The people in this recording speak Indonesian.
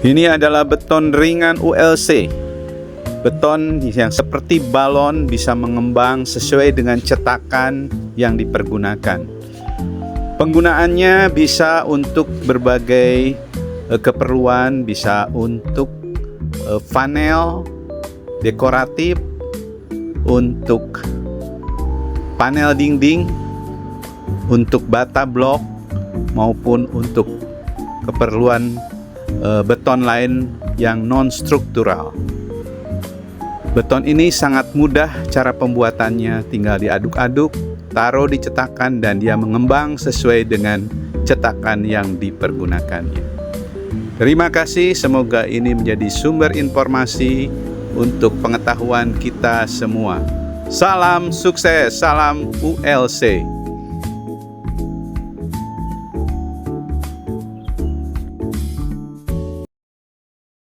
Ini adalah beton ringan ULC. Beton yang seperti balon bisa mengembang sesuai dengan cetakan yang dipergunakan. Penggunaannya bisa untuk berbagai keperluan, bisa untuk panel dekoratif, untuk panel dinding, untuk bata blok, maupun untuk keperluan beton lain yang non-struktural. Beton ini sangat mudah cara pembuatannya, tinggal diaduk-aduk, taruh di cetakan dan dia mengembang sesuai dengan cetakan yang dipergunakannya. Terima kasih, semoga ini menjadi sumber informasi untuk pengetahuan kita semua. Salam sukses, salam ULC.